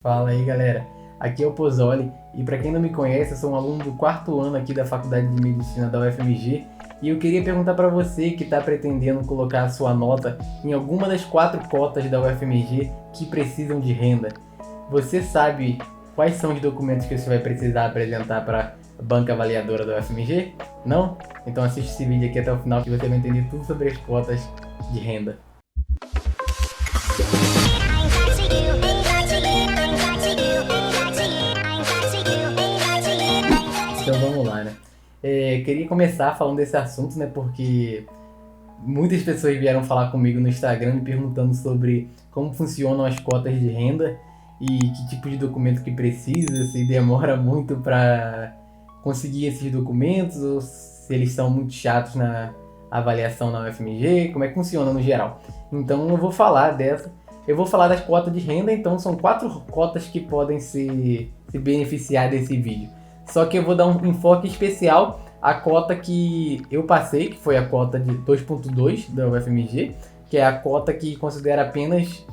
Fala aí, galera. Aqui é o Pozzoli e para quem não me conhece, eu sou um aluno do quarto ano aqui da Faculdade de Medicina da UFMG e eu queria perguntar para você que está pretendendo colocar a sua nota em alguma das 4 cotas da UFMG que precisam de renda. Você sabe quais são os documentos que você vai precisar apresentar para a banca avaliadora da UFMG? Não? Então assiste esse vídeo aqui até o final que você vai entender tudo sobre as cotas de renda. Então vamos lá, né? Queria começar falando desse assunto, né? Porque muitas pessoas vieram falar comigo no Instagram me perguntando sobre como funcionam as cotas de renda e que tipo de documento que precisa, se demora muito para conseguir esses documentos ou se eles são muito chatos na avaliação na UFMG, como é que funciona no geral. Então eu vou falar dessa. Eu vou falar das cotas de renda, então são 4 cotas que podem se beneficiar desse vídeo. Só que eu vou dar um enfoque especial à cota que eu passei, que foi a cota de 2.2 da UFMG, que é a cota que considera apenas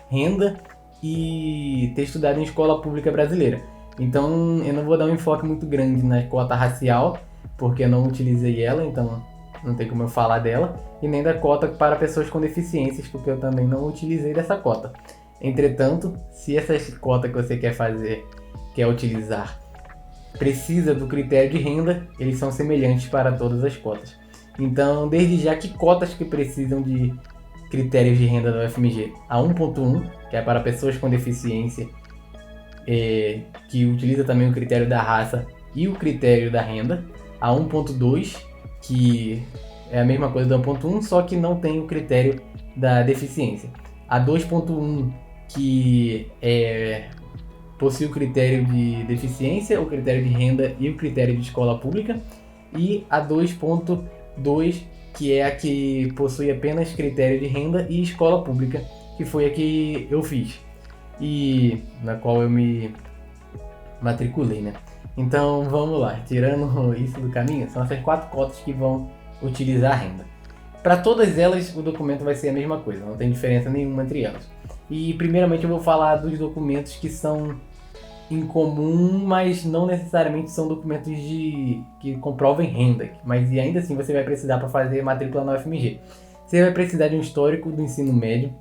renda e ter estudado em escola pública brasileira. Então eu não vou dar um enfoque muito grande na cota racial, porque eu não utilizei ela, então não tem como eu falar dela, e nem da cota para pessoas com deficiências, porque eu também não utilizei dessa cota. Entretanto, se essa cota que você quer utilizar, precisa do critério de renda, eles são semelhantes para todas as cotas. Então, desde já, que cotas que precisam de critérios de renda da UFMG? A 1.1, que é para pessoas com deficiência, que utiliza também o critério da raça e o critério da renda. A 1.2, que é a mesma coisa da 1.1, só que não tem o critério da deficiência. A 2.1, que possui o critério de deficiência, o critério de renda e o critério de escola pública. E a 2.2, que é a que possui apenas critério de renda e escola pública, que foi a que eu fiz e na qual eu me matriculei, né? Então vamos lá, tirando isso do caminho, são essas 4 cotas que vão utilizar a renda. Para todas elas, o documento vai ser a mesma coisa, não tem diferença nenhuma entre elas. E primeiramente eu vou falar dos documentos que são em comum, mas não necessariamente são documentos que comprovem renda, mas ainda assim você vai precisar para fazer matrícula na UFMG. Você vai precisar de um histórico do ensino médio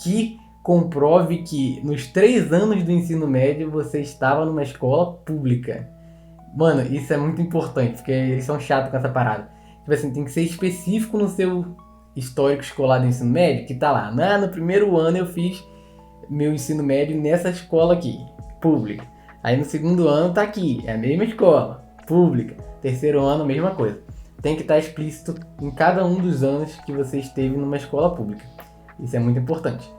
que comprove que nos 3 anos do ensino médio você estava numa escola pública. Mano, isso é muito importante, porque eles são chatos com essa parada. Tipo assim, tem que ser específico no seu histórico escolar do ensino médio, que tá lá. No primeiro ano eu fiz meu ensino médio nessa escola aqui, pública. Aí no segundo ano tá aqui, é a mesma escola, pública. Terceiro ano, a mesma coisa. Tem que estar explícito em cada um dos anos que você esteve numa escola pública. Isso é muito importante,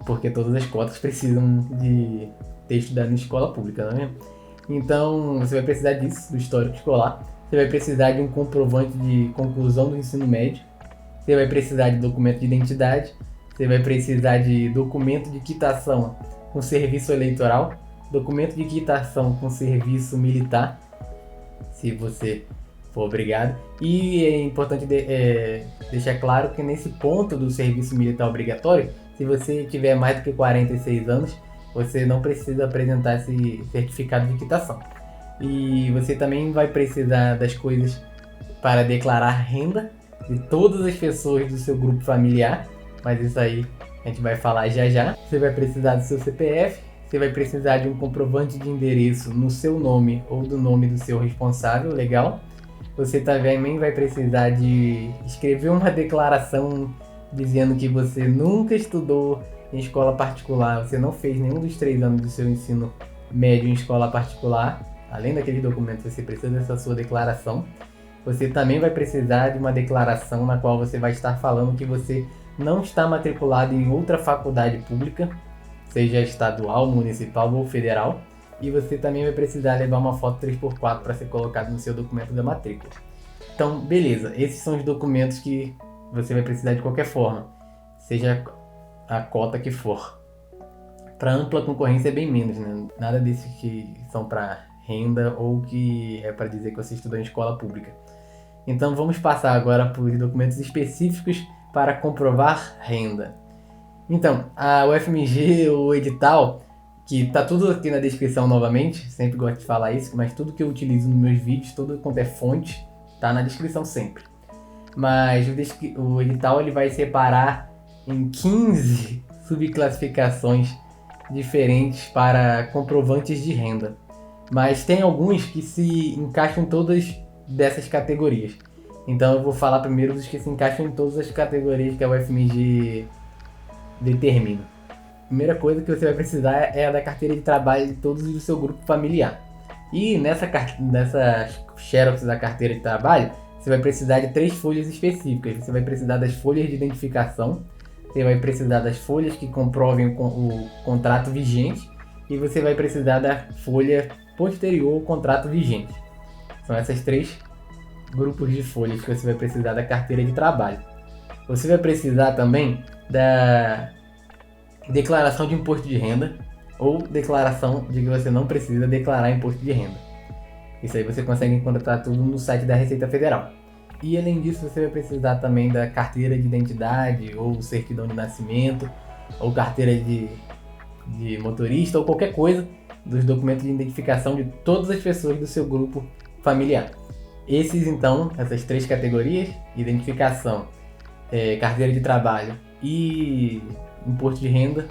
porque todas as cotas precisam de ter estudado em escola pública, não é mesmo? Então você vai precisar disso, do histórico escolar. Você vai precisar de um comprovante de conclusão do ensino médio. Você vai precisar de documento de identidade. Você vai precisar de documento de quitação com serviço eleitoral, documento de quitação com serviço militar, se você for obrigado. E é importante deixar claro que nesse ponto do serviço militar obrigatório, se você tiver mais do que 46 anos, você não precisa apresentar esse certificado de quitação. E você também vai precisar das coisas para declarar renda de todas as pessoas do seu grupo familiar, mas isso aí a gente vai falar já já. Você vai precisar do seu CPF, você vai precisar de um comprovante de endereço no seu nome ou do nome do seu responsável legal. Você também vai precisar de escrever uma declaração dizendo que você nunca estudou em escola particular, você não fez nenhum dos 3 anos do seu ensino médio em escola particular. Além daquele documento, você precisa dessa sua declaração. Você também vai precisar de uma declaração na qual você vai estar falando que você não está matriculado em outra faculdade pública, seja estadual, municipal ou federal. E você também vai precisar levar uma foto 3x4 para ser colocado no seu documento da matrícula. Então, beleza, esses são os documentos que você vai precisar de qualquer forma, seja a cota que for. Para ampla concorrência é bem menos, né? Nada desses que são para renda ou que é para dizer que você estudou em escola pública. Então vamos passar agora por documentos específicos para comprovar renda. Então, a UFMG, o edital, que tá tudo aqui na descrição novamente, sempre gosto de falar isso, mas tudo que eu utilizo nos meus vídeos, tudo quanto é fonte, tá na descrição sempre. Mas o edital ele vai separar em 15 subclassificações diferentes para comprovantes de renda. Mas tem alguns que se encaixam em todas dessas categorias. Então eu vou falar primeiro dos que se encaixam em todas as categorias que a UFMG determina. Primeira coisa que você vai precisar é a da carteira de trabalho de todos do seu grupo familiar. E nessa xerox da carteira de trabalho, você vai precisar de 3 folhas específicas. Você vai precisar das folhas de identificação, você vai precisar das folhas que comprovem o contrato vigente e você vai precisar da folha posterior ao contrato vigente. São essas 3 grupos de folhas que você vai precisar da carteira de trabalho. Você vai precisar também da declaração de imposto de renda ou declaração de que você não precisa declarar imposto de renda. Isso aí você consegue encontrar tudo no site da Receita Federal. E além disso, você vai precisar também da carteira de identidade ou certidão de nascimento ou carteira de motorista ou qualquer coisa dos documentos de identificação de todas as pessoas do seu grupo familiar. Essas 3 categorias, identificação, carteira de trabalho e imposto de renda,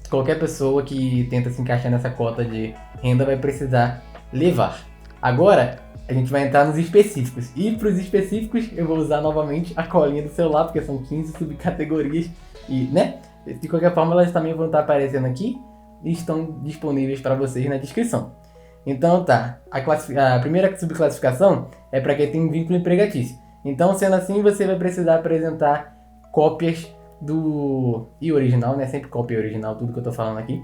qualquer pessoa que tenta se encaixar nessa cota de renda vai precisar levar. Agora, a gente vai entrar nos específicos. E para os específicos, eu vou usar novamente a colinha do celular, porque são 15 subcategorias. E, de qualquer forma, elas também vão estar aparecendo aqui e estão disponíveis para vocês na descrição. Então, tá. A primeira subclassificação é para quem tem vínculo empregatício. Então, sendo assim, você vai precisar apresentar cópias e original, sempre cópia original, tudo que eu tô falando aqui,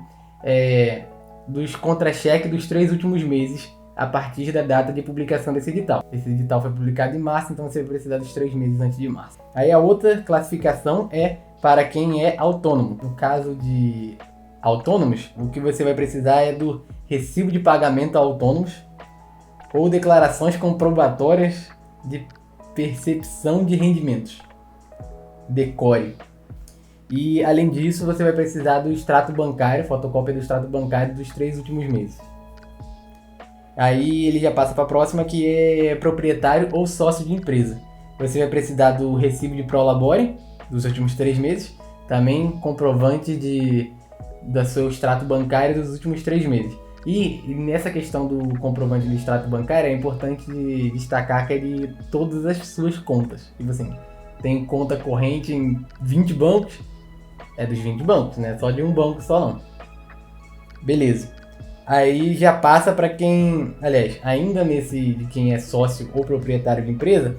dos contra-cheques dos 3 últimos meses a partir da data de publicação desse edital. Esse edital foi publicado em março, então você vai precisar dos 3 meses antes de março. Aí a outra classificação é para quem é autônomo. No caso de autônomos, o que você vai precisar é do recibo de pagamento a autônomos ou declarações comprobatórias de percepção de rendimentos. Decore. E além disso, você vai precisar do extrato bancário, fotocópia do extrato bancário dos 3 últimos meses. Aí ele já passa para a próxima, que é proprietário ou sócio de empresa. Você vai precisar do recibo de prolabore dos últimos 3 meses, também comprovante do seu extrato bancário dos últimos 3 meses. E nessa questão do comprovante do extrato bancário, é importante destacar que é de todas as suas contas. Tipo assim, tem conta corrente em 20 bancos, é dos 20 bancos, né? Só de um banco só não. Beleza. Aí já passa para quem, aliás, ainda de quem é sócio ou proprietário de empresa,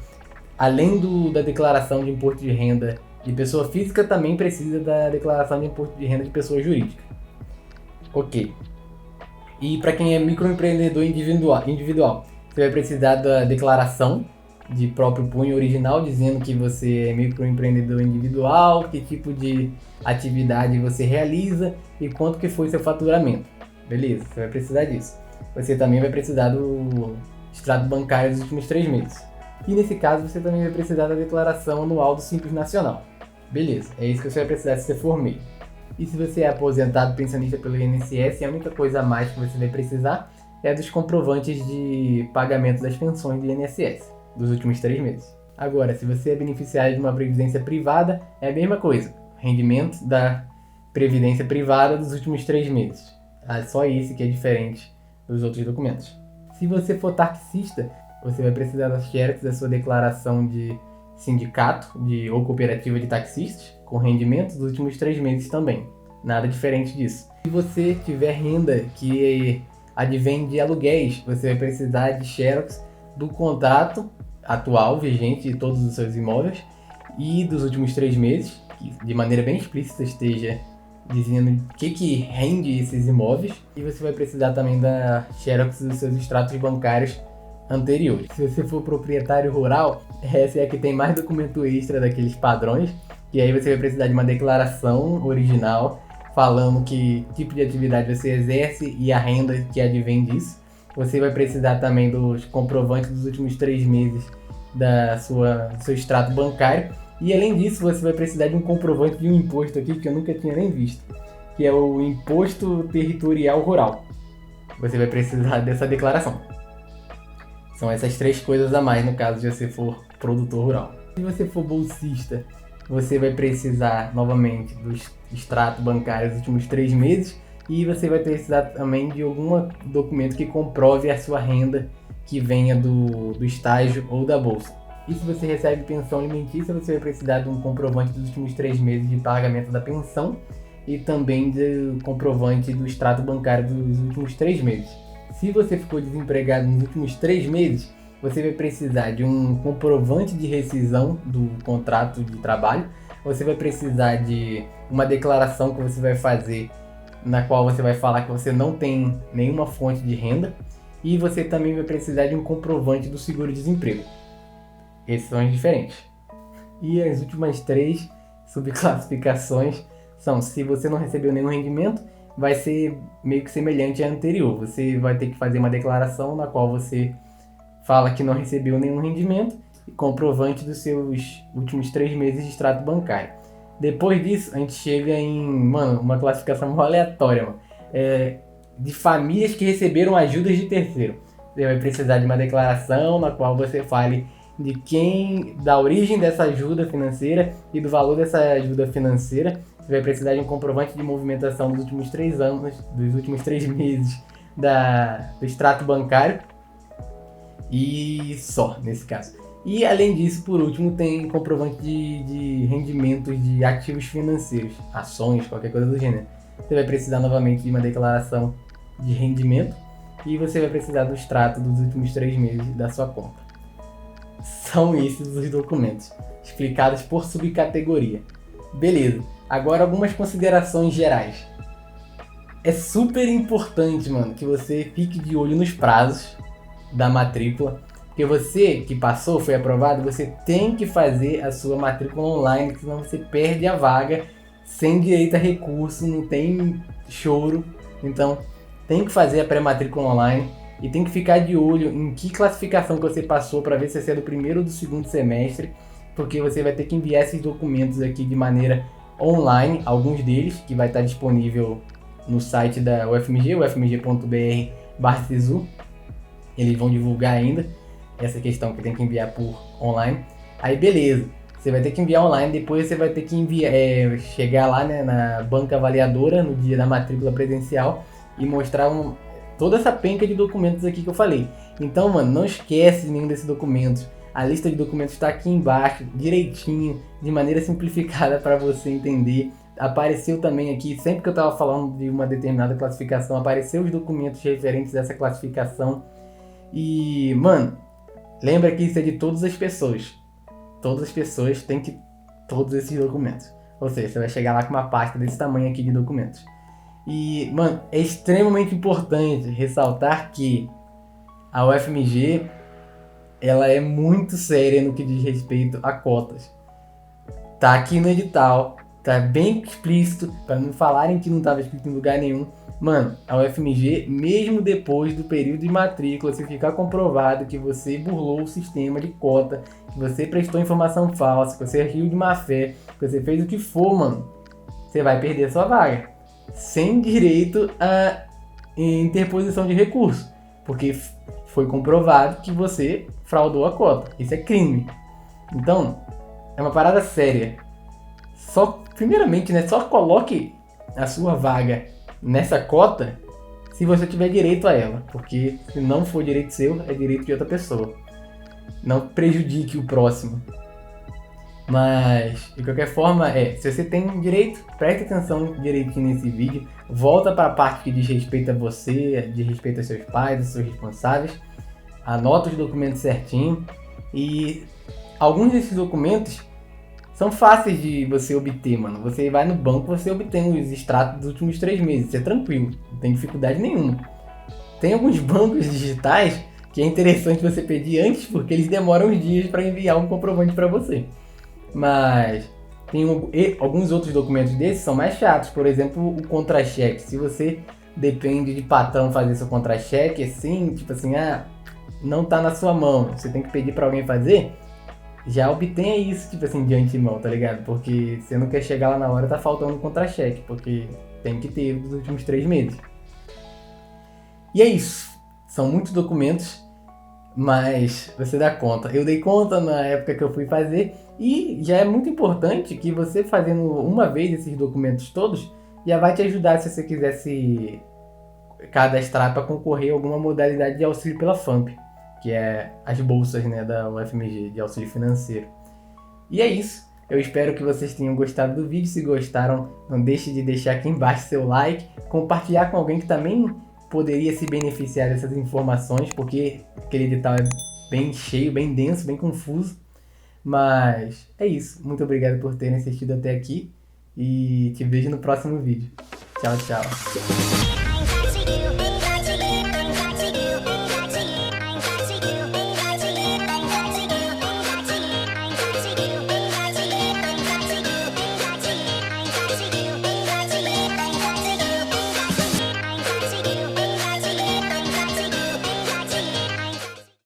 além da declaração de imposto de renda de pessoa física, também precisa da declaração de imposto de renda de pessoa jurídica. Ok. E para quem é microempreendedor individual, você vai precisar da declaração de próprio punho original, dizendo que você é microempreendedor individual, que tipo de atividade você realiza e quanto que foi seu faturamento. Beleza, você vai precisar disso. Você também vai precisar do extrato bancário dos últimos 3 meses. E nesse caso, você também vai precisar da declaração anual do Simples Nacional. Beleza, é isso que você vai precisar se você for MEI. E se você é aposentado pensionista pelo INSS, a única coisa a mais que você vai precisar é dos comprovantes de pagamento das pensões do INSS dos últimos 3 meses. Agora, se você é beneficiário de uma previdência privada, é a mesma coisa. Rendimento da previdência privada dos últimos 3 meses. Só esse que é diferente dos outros documentos. Se você for taxista, você vai precisar das xerox da sua declaração de sindicato ou cooperativa de taxistas, com rendimento dos últimos 3 meses também. Nada diferente disso. Se você tiver renda que advém de aluguéis, você vai precisar de xerox do contrato atual, vigente de todos os seus imóveis e dos últimos 3 meses, que de maneira bem explícita esteja dizendo o que rende esses imóveis. E você vai precisar também da xerox dos seus extratos bancários anteriores. Se você for proprietário rural, essa é a que tem mais documento extra daqueles padrões, e aí você vai precisar de uma declaração original falando que tipo de atividade você exerce e a renda que advém disso. Você vai precisar também dos comprovantes dos últimos 3 meses do seu extrato bancário. E além disso, você vai precisar de um comprovante de um imposto aqui que eu nunca tinha nem visto. que é o Imposto Territorial Rural. Você vai precisar dessa declaração. São essas 3 coisas a mais no caso de você for produtor rural. Se você for bolsista, você vai precisar novamente do extrato bancário dos últimos 3 meses e você vai precisar também de algum documento que comprove a sua renda que venha do estágio ou da bolsa. E se você recebe pensão alimentícia, você vai precisar de um comprovante dos últimos 3 meses de pagamento da pensão e também do comprovante do extrato bancário dos últimos 3 meses. Se você ficou desempregado nos últimos 3 meses, você vai precisar de um comprovante de rescisão do contrato de trabalho, você vai precisar de uma declaração que você vai fazer na qual você vai falar que você não tem nenhuma fonte de renda e você também vai precisar de um comprovante do seguro-desemprego. Esses são os diferentes. E as últimas 3 subclassificações são: se você não recebeu nenhum rendimento, vai ser meio que semelhante à anterior. Você vai ter que fazer uma declaração na qual você fala que não recebeu nenhum rendimento e comprovante dos seus últimos 3 meses de extrato bancário. Depois disso, a gente chega em, uma classificação aleatória, de famílias que receberam ajudas de terceiro. Você vai precisar de uma declaração na qual você fale da origem dessa ajuda financeira e do valor dessa ajuda financeira. Você vai precisar de um comprovante de movimentação dos últimos 3 anos, dos últimos 3 meses do extrato bancário. E só, nesse caso. E além disso, por último, tem comprovante de rendimentos de ativos financeiros, ações, qualquer coisa do gênero. Você vai precisar novamente de uma declaração de rendimento e você vai precisar do extrato dos últimos 3 meses da sua conta. São esses os documentos, explicados por subcategoria. Beleza, agora algumas considerações gerais. É super importante, que você fique de olho nos prazos da matrícula, porque você que passou, foi aprovado, você tem que fazer a sua matrícula online, senão você perde a vaga sem direito a recurso, não tem choro. Então tem que fazer a pré-matrícula online e tem que ficar de olho em que classificação que você passou para ver se você é do primeiro ou do segundo semestre, porque você vai ter que enviar esses documentos aqui de maneira online, alguns deles que vai estar disponível no site da UFMG, ufmg.br/sisu. Eles vão divulgar ainda essa questão que tem que enviar por online. Aí beleza, você vai ter que enviar online, depois você vai ter que chegar lá, na banca avaliadora no dia da matrícula presencial e mostrar toda essa penca de documentos aqui que eu falei. Então, não esquece nenhum desses documentos. A lista de documentos está aqui embaixo, direitinho, de maneira simplificada para você entender. Apareceu também aqui, sempre que eu estava falando de uma determinada classificação, apareceu os documentos referentes a essa classificação. E, lembra que isso é de todas as pessoas. Todas as pessoas têm que todos esses documentos. Ou seja, você vai chegar lá com uma pasta desse tamanho aqui de documentos. E, é extremamente importante ressaltar que a UFMG, ela é muito séria no que diz respeito a cotas. Tá aqui no edital, tá bem explícito, para não falarem que não estava escrito em lugar nenhum. A UFMG, mesmo depois do período de matrícula, se ficar comprovado que você burlou o sistema de cota, que você prestou informação falsa, que você agiu de má fé, que você fez o que for, você vai perder sua vaga. Sem direito a interposição de recurso, porque foi comprovado que você fraudou a cota. Isso é crime. Então, é uma parada séria. Primeiramente, só coloque a sua vaga nessa cota se você tiver direito a ela, porque se não for direito seu, é direito de outra pessoa. Não prejudique o próximo. Mas, de qualquer forma, se você tem direito, preste atenção direitinho nesse vídeo, volta para a parte que diz respeito a você, diz respeito aos seus pais, aos seus responsáveis, anota os documentos certinho, e alguns desses documentos são fáceis de você obter, Você vai no banco, você obtém os extratos dos últimos 3 meses, isso é tranquilo, não tem dificuldade nenhuma. Tem alguns bancos digitais que é interessante você pedir antes, porque eles demoram uns dias para enviar um comprovante para você. Mas tem alguns outros documentos desses são mais chatos, por exemplo, o contra-cheque. Se você depende de patrão fazer seu contra-cheque, assim, não tá na sua mão, você tem que pedir para alguém fazer, já obtenha isso, de antemão, tá ligado? Porque você não quer chegar lá na hora e tá faltando um contra-cheque, porque tem que ter dos últimos 3 meses. E é isso. São muitos documentos, mas você dá conta. Eu dei conta na época que eu fui fazer e já é muito importante que você fazendo uma vez esses documentos todos já vai te ajudar se você quiser se cadastrar para concorrer a alguma modalidade de auxílio pela FAMP, que é as bolsas, né, da UFMG de auxílio financeiro. E é isso. Eu espero que vocês tenham gostado do vídeo. Se gostaram, não deixe de deixar aqui embaixo seu like, compartilhar com alguém que também poderia se beneficiar dessas informações, porque aquele edital é bem cheio, bem denso, bem confuso. Mas é isso. Muito obrigado por terem assistido até aqui e te vejo no próximo vídeo. Tchau, tchau.